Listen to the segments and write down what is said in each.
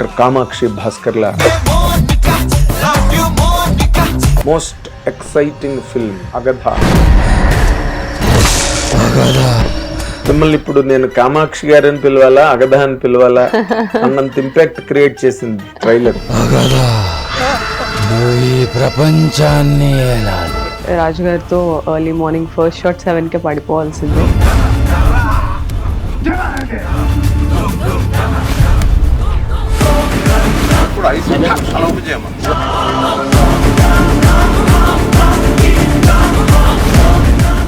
Doctor Kamakshi Bhaskarla most exciting film Agadha. మిమ్మల్ని ఇప్పుడు నేను కామాక్షి గారని పిలవాలా, అగధ అని పిలవాలా అన్నంత ఇంపాక్ట్ క్రియేట్ చేసింది ట్రైలర్. ఈ ప్రపంచాన్ని రాజు గారితో ఎర్లీ మార్నింగ్ ఫస్ట్ షాట్ 7కే పడిపోవాల్సిందే.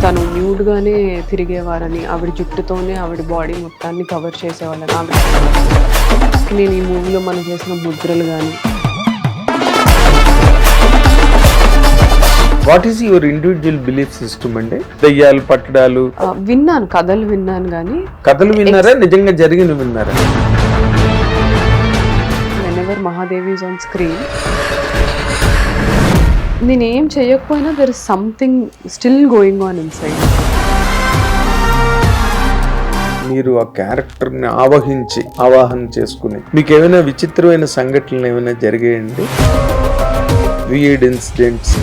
తను న్యూడ్ గానే తిరిగేవారని, ఆవిడ జుట్టుతోనే ఆవిడ బాడీ మొత్తాన్ని కవర్ చేసేవాళ్ళని ఆవిడ. నేను ఈ మూవీలో మనం చేసిన ముద్రలు కానీ. What is your individual belief system అండి? దయ్యాలు పట్టడాలు విన్నాను, కథలు విన్నాను కానీ. కథలు విన్నారా, నిజంగా జరిగిన విన్నారా? whenever Mahadevi is on screen, నేనేం చేయకపోయినా there is something still going on inside. మీరు ఆ క్యారెక్టర్ని ఆవాహన చేసుకుని మీకు ఏమైనా విచిత్రమైన సంఘటనలు ఏమైనా జరిగాయండి? Weird incidents.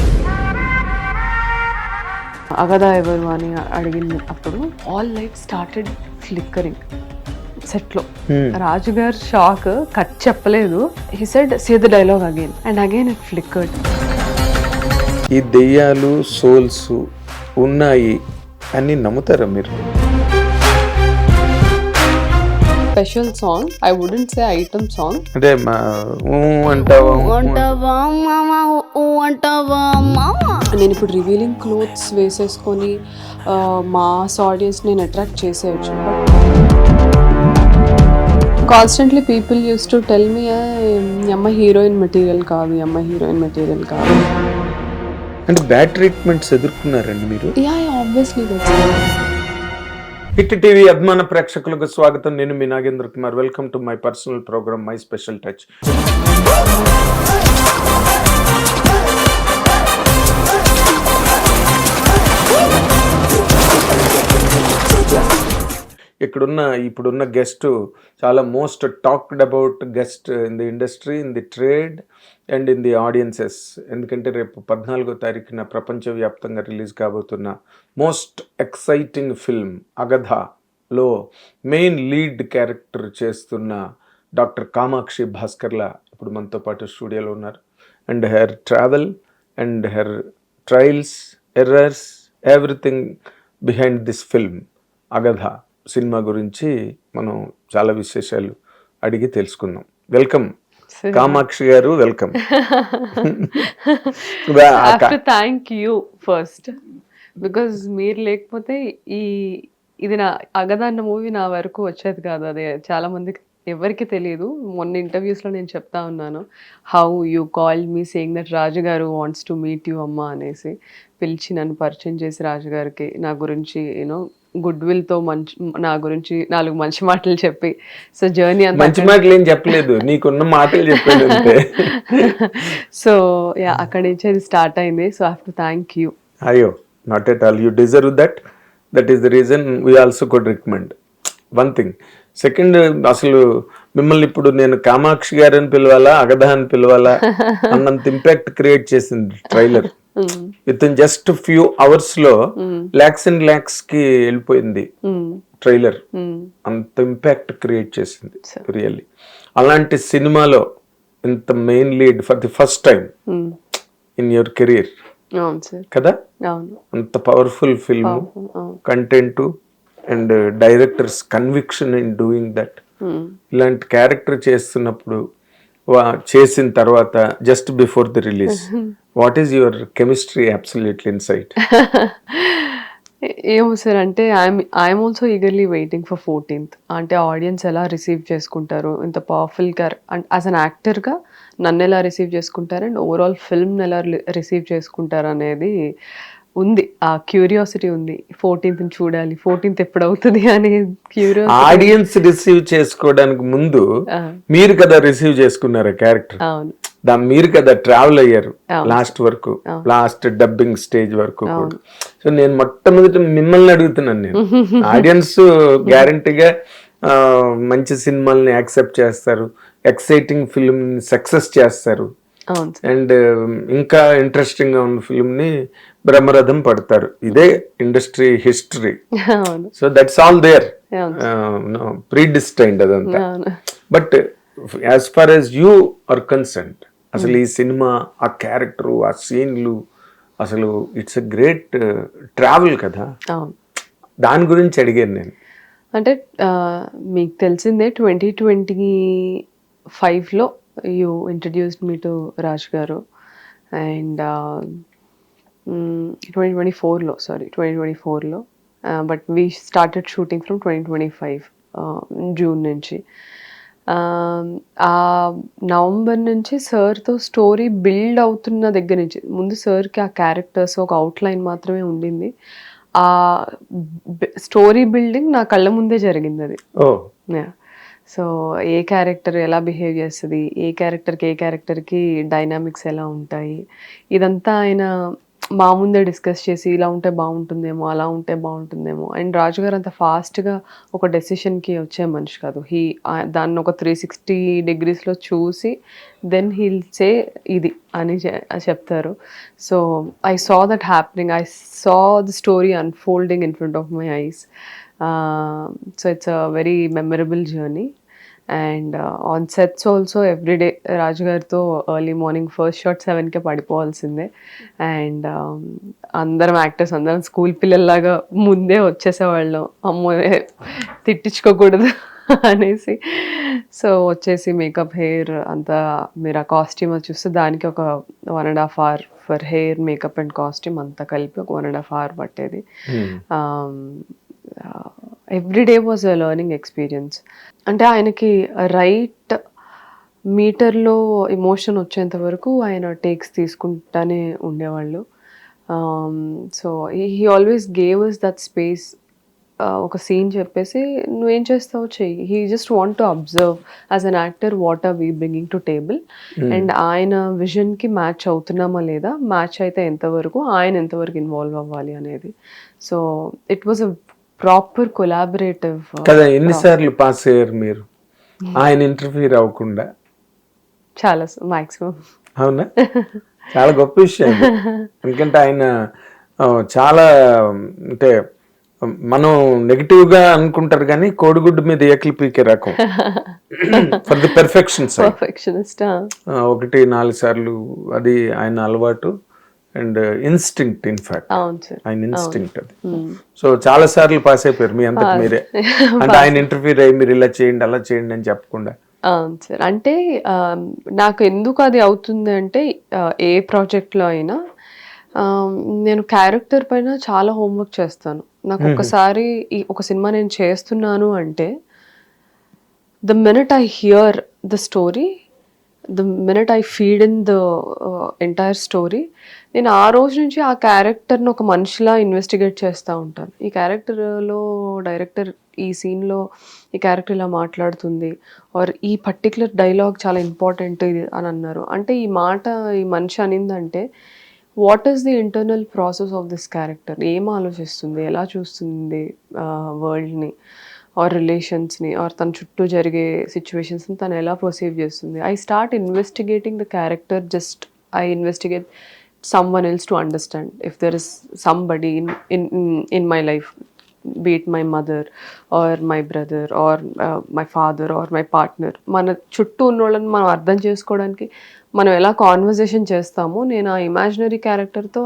అగధ ఎవరు అని అడిగిన అప్పుడు ఆల్ లైట్ స్టార్టెడ్ ఫ్లిక్కరింగ్ సెట్లో. రాజు గారు షాక్, కట్ చెప్పలేదు. He said say the dialogue again and again it flickered. ఈ దెయ్యాలు సోల్స్ ఉన్నాయి అని నమ్ముతారా మీరు? Special song, I wouldn't say item song. అంటే నేను ఇప్పుడు రివీలింగ్ క్లోత్స్ వేసేసుకొని మాస్ ఆడియన్స్ నేను అట్రాక్ట్ చేసేయచ్చు. Constantly people use to tell me ఈ అమ్మాయి హీరోయిన్ మెటీరియల్ కాదు, ఈ అమ్మాయి హీరోయిన్ మెటీరియల్ కాదు. అంటే బ్యాడ్ ట్రీట్మెంట్స్ ఎదుర్కొన్నారండి మీరు? Yeah obviously. హిట్ టీవీ అభిమాన ప్రేక్షకులకు స్వాగతం. నేను మీ Nagendra Kumar. Welcome to my personal program my special touch. ఇప్పుడున్న గెస్ట్ చాలా most talked about guest in the industry, in the trade and in the audiences. ఎందుకంటే రేపు 14వ తారీఖున ప్రపంచవ్యాప్తంగా రిలీజ్ కాబోతున్న మోస్ట్ ఎక్సైటింగ్ ఫిల్మ్ అగధలో మెయిన్ లీడ్ క్యారెక్టర్ చేస్తున్న డాక్టర్ కామాక్షి భాస్కర్ల ఇప్పుడు మనతో పాటు స్టూడియోలో ఉన్నారు. And her travel and her trials, errors, everything behind this film Agadha సినిమా గురించి మనం చాలా విశేషాలు అడిగి తెలుసుకుందాం. వెల్కమ్ కామాక్షి గారు, welcome. Thank you first, because మీరు లేకపోతే ఇది నా అగధ అన్న మూవీ నా వరకు వచ్చేది కాదు. అదే చాలా మందికి ఎవరికి తెలియదు. మొన్న ఇంటర్వ్యూస్లో నేను చెప్తా ఉన్నాను, how you call me saying that Raju garu wants to meet you అమ్మ అనేసి పిలిచి నన్ను పరిచయం చేసి రాజు గారికి నా గురించి గుడ్ విల్ తో నా గురించి 4 మంచి మాటలు చెప్పి, సో జర్నీ అంతా మంచి మాటలు ఏం చెప్పలేదు, నీకున్న మాటలు చెప్పలేదు అంతే. సో యా అక్కడి నుంచి అది స్టార్ట్ అయింది. So I have to thank you. అయ్యో, not at all. You deserve that. That is the reason we also could recommend. One thing. Second, అసలు మిమ్మల్ని ఇప్పుడు నేను కామాక్షి గారని పిలవాలా, అగధ అని పిలవాలా అన్నంత ఇంపాక్ట్ క్రియేట్ చేసింది trailer. With in just few hours లో లాక్స్ అండ్ లాక్స్ కి వెళ్ళిపోయింది ట్రైలర్. అంత ఇంపాక్ట్ క్రియేట్ చేసింది రియల్లీ. అలాంటి సినిమాలో ఇంత main lead for the first time in your career కదా. అంత powerful film, content and directors conviction in doing that. ఇలాంటి క్యారెక్టర్ చేస్తున్నప్పుడు, చేసిన తర్వాత, just before the release, what is your chemistry absolutely insight? ఏమో సార్, అంటే I'm also eagerly waiting for 14th. అంటే audience ఎలా రిసీవ్ చేసుకుంటారు, ఇంత పవర్ఫుల్ యాజ్ అన్ యాక్టర్గా నన్ను ఎలా రిసీవ్ చేసుకుంటారు అండ్ ఓవరాల్ ఫిల్మ్ ఎలా రిసీవ్ చేసుకుంటారు అనేది ఉంది. ఆ క్యూరియాసిటీ ఉంది. 14th చూడాలి, 14th ఎప్పుడు అవుతుంది అనే క్యూరియాసిటీ. ఆడియన్స్ రిసీవ్ చేసుకోవడానికి ముందు మీరు కదా రిసీవ్ చేసుకున్నారు క్యారెక్టర్. అవును, మీరు కదా ట్రావెల్ అయ్యారు లాస్ట్ వరకు, లాస్ట్ డబ్బింగ్ స్టేజ్ వరకు కూడా. సో నేను మొట్టమొదటి మిమ్మల్ని అడుగుతున్నాను, నేను ఆడియన్స్ గ్యారంటీగా మంచి సినిమాల్ని యాక్సెప్ట్ చేస్తారు, ఎక్సైటింగ్ ఫిల్మ్ సక్సెస్ చేస్తారు, అవును సార్. అండ్ ఇంకా ఇంట్రెస్టింగ్ గా ఉన్న ఫిల్మ్ ని బ్రహ్మరథం పడతారు. ఇదే ఇండస్ట్రీ హిస్టరీ. అవును సో దట్స్ ఆల్ దేర్, అవును ప్రీ డిస్టైన్డ్ అదంతా. అవును. But as far as you are concerned, అసలు ఈ సినిమా, ఆ క్యారెక్టరు, ఆ సీన్లు, అసలు ఇట్స్ ఎ గ్రేట్ ట్రావెల్ కదా. అవును. దాని గురించి అడిగాను నేను. అంటే మీకు తెలిసిందే 2025లో you introduced me to Raj garu, and 2024లో but we started shooting from 2025 June నుంచి. ఆ నవంబర్ నుంచి సార్తో స్టోరీ బిల్డ్ అవుతున్న దగ్గర నుంచి, ముందు సార్కి ఆ క్యారెక్టర్స్ ఒక అవుట్లైన్ మాత్రమే ఉండింది. ఆ స్టోరీ బిల్డింగ్ నా కళ్ళ ముందే జరిగింది అది. ఓ సో ఏ క్యారెక్టర్ ఎలా బిహేవ్ చేస్తుంది, ఏ క్యారెక్టర్కి డైనామిక్స్ ఎలా ఉంటాయి, ఇదంతా ఆయన మా ముందే డిస్కస్ చేసి ఇలా ఉంటే బాగుంటుందేమో, అలా ఉంటే బాగుంటుందేమో. అండ్ రాజు గారు అంత ఫాస్ట్గా ఒక డెసిషన్కి వచ్చే మనిషి కాదు. దాన్ని ఒక 360 degreesలో చూసి దెన్ హీల్ సే ఇది అని చెప్తారు. So I saw that happening, I saw the story unfolding in front of my eyes. So it's a very memorable journey. And on sets also everyday Raju గారితో ఎర్లీ మార్నింగ్ ఫస్ట్ షాట్ 7కే పడిపోవాల్సిందే. And అందరం actors అందరం school పిల్లల్లాగా ముందే వచ్చేసేవాళ్ళం, అమ్మో తిట్టించుకోకూడదు అనేసి. సో వచ్చేసి మేకప్, హెయిర్ అంతా, మీరు ఆ కాస్ట్యూమ్ చూస్తే దానికి ఒక 1.5 hour for hair, makeup and costume అంతా కలిపి ఒక 1.5 hour పట్టేది. Every day was a learning experience. అంటే ఆయనకి రైట్ మీటర్లో ఎమోషన్ వచ్చేంత వరకు ఆయన టేక్స్ తీసుకుంటానే ఉండేవాళ్ళు. So he always gave us that space. ఒక సీన్ చెప్పేసి నువ్వేం చేస్తావు చెయ్యి, he just want to observe as an actor what are we bringing to table, and ఆయన విజన్కి మ్యాచ్ అవుతున్నామా లేదా, మ్యాచ్ అయితే ఎంతవరకు, ఆయన ఎంతవరకు ఇన్వాల్వ్ అవ్వాలి అనేది. So it was a proper collaborative. కదా, ఎన్నిసార్లు పాస్ అయ్యారు మీరు ఆయన ఇంటర్ఫీర్ అవ్వకుండా? చాలా మాక్సిమం. అవునా, చాలా గొప్ప విషయం ఇది. ఎందుకంటే ఆయన చాలా, అంటే మనం నెగిటివ్ గా అనుకుంటారు కానీ కోడిగుడ్డు మీద ఏకలు పీకే రకం. For the perfectionist. 1-4 సార్లు అది ఆయన అలవాటు అండ్ ఇన్స్టింక్ట్. ఇన్ఫాక్ట్ ఆయన ఇన్స్టింక్ట్ అది. సో చాలా సార్లు పాస్ అయిపోయారు మీ అంతకు మీరే. అంటే ఆయన ఇంటర్ఫీర్ అయ్యి మీరు ఇలా చేయండి అలా చేయండి అని చెప్పకుండా. సార్ అంటే నాకు ఎందుకు అది అవుతుంది అంటే, ఏ ప్రాజెక్ట్లో అయినా నేను క్యారెక్టర్ పైన చాలా హోంవర్క్ చేస్తాను. నాకు ఒకసారి ఒక సినిమా నేను చేస్తున్నాను అంటే, the minute I here the story, the minute I feed in the entire story, నేను ఆ రోజు నుంచి ఆ క్యారెక్టర్ని ఒక మనిషిలా ఇన్వెస్టిగేట్ చేస్తూ ఉంటాను. ఈ క్యారెక్టర్లో డైరెక్టర్ ఈ సీన్లో ఈ క్యారెక్టర్ ఇలా మాట్లాడుతుంది, ఆర్ ఈ పర్టికులర్ డైలాగ్ చాలా ఇంపార్టెంట్ ఇది అని అన్నారు అంటే, ఈ మాట ఈ మనిషి అనిందంటే what is the internal process of this character, ఏం ఆలోచిస్తుంది, ఎలా చూస్తుంది వరల్డ్ని ఆర్ రిలేషన్స్ని ఆర్ తన చుట్టూ జరిగే సిచ్యువేషన్స్ని తను ఎలా పర్సీవ్ చేస్తుంది. I start investigating the character, just I investigate someone else to understand if there is somebody in my life, be it my mother or my brother or my father or my partner. మన చుట్టూ ఉన్న వాళ్ళని మనం అర్థం చేసుకోవడానికి మనం ఎలా conversation చేస్తామో, నేను ఆ ఇమాజినరీ క్యారెక్టర్తో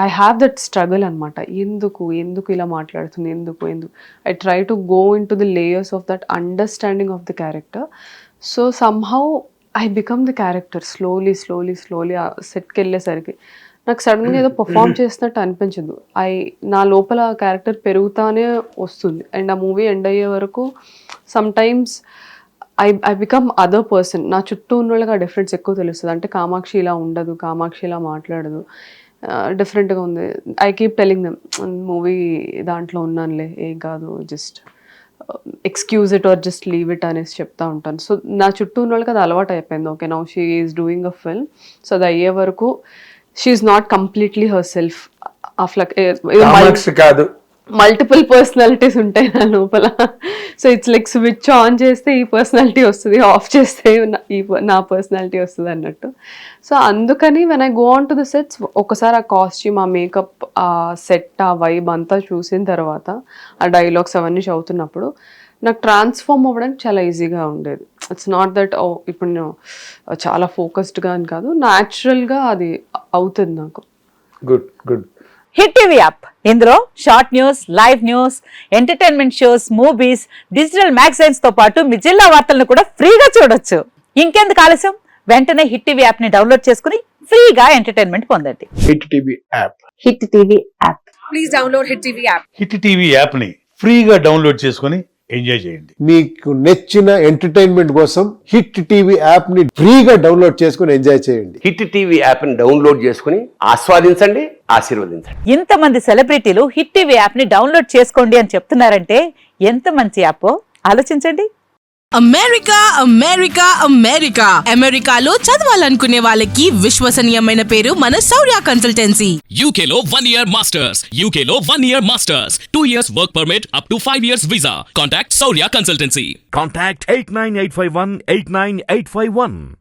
ఐ హ్యావ్ దట్ స్ట్రగుల్ అనమాట. ఎందుకు ఇలా మాట్లాడుతుంది, ఎందుకు I try to go in to the layers of that understanding of the character. So somehow I become the character slowly ఆ సెట్కి వెళ్ళేసరికి నాకు సడన్గా ఏదో పర్ఫామ్ చేసినట్టు అనిపించదు. నా లోపల క్యారెక్టర్ పెరుగుతానే వస్తుంది. అండ్ ఆ మూవీ ఎండ్ అయ్యే వరకు some times I become other person. నా చుట్టూ ఉన్న వాళ్ళకి ఆ డిఫరెన్స్ ఎక్కువ తెలుస్తుంది. అంటే కామాక్షి ఇలా ఉండదు, కామాక్షి ఇలా మాట్లాడదు, డిఫరెంట్గా ఉంది. I keep telling them, movie దాంట్లో ఉన్నానులే, ఏం కాదు, just excuse it or just leave it అనేసి చెప్తా ఉంటాను. సో నా చుట్టూ ఉన్న వాళ్ళకి అది అలవాటు అయిపోయింది. Okay, now she is doing a film, so అది అయ్యే వరకు she is not completely her self. కాదు, మల్టిపుల్ పర్సనాలిటీస్ ఉంటాయి నా లోపల. So it's like switch on చేస్తే ఈ పర్సనాలిటీ వస్తుంది, ఆఫ్ చేస్తే నా పర్సనాలిటీ వస్తుంది అన్నట్టు. సో అందుకని when I go on to the sets, ఒకసారి ఆ కాస్ట్యూమ్, ఆ మేకప్, ఆ సెట్, ఆ వైబ్ అంతా చూసిన తర్వాత, ఆ డైలాగ్స్ అవన్నీ చదువుతున్నప్పుడు నాకు ట్రాన్స్ఫార్మ్ అవ్వడానికి చాలా ఈజీగా ఉండేది. ఇట్స్ నాట్ దట్ ఇప్పుడు నేను చాలా ఫోకస్డ్గా అని కాదు, న్యాచురల్గా అది అవుతుంది నాకు. Good good. Hit TV app, ఇందులో short news, live news, entertainment shows, movies, digital magazines తో పాటు మీ జిల్లా వార్తలను కూడా ఫ్రీగా చూడొచ్చు. ఇంకెందుకు ఆలస్యం, వెంటనే హిట్ టీవీ యాప్ ని డౌన్లోడ్ చేసుకుని ఫ్రీగా ఎంటర్టైన్మెంట్ పొందండి. Hit TV app. Hit TV app. Please download hit TV app. Hit TV యాప్ని ఫ్రీగా డౌన్లోడ్ చేసుకొని ఎంజాయ్ చేయండి. మీకు నచ్చిన ఎంటర్టైన్మెంట్ కోసం హిట్ టీవీ యాప్ ని ఫ్రీగా డౌన్లోడ్ చేసుకుని ఎంజాయ్ చేయండి. హిట్ టీవీ యాప్ ని డౌన్లోడ్ చేసుకుని ఆస్వాదించండి, ఆశీర్వదించండి. ఇంతమంది సెలబ్రిటీలు హిట్ టీవీ యాప్ ని డౌన్లోడ్ చేసుకోండి అని చెప్తున్నారంటే ఎంత మంచి యాప్ ఆలోచించండి. అమెరికా అమెరికా అమెరికా అమెరికాలో చదవాలనుకునే వాళ్ళకి విశ్వసనీయమైన పేరు మన శౌర్య consultancy. UK Law 1 Year Masters. UK Law 1 Year Masters. 2 years work permit up to 5 years visa. Contact Saurya Consultancy. Contact 89851 89851.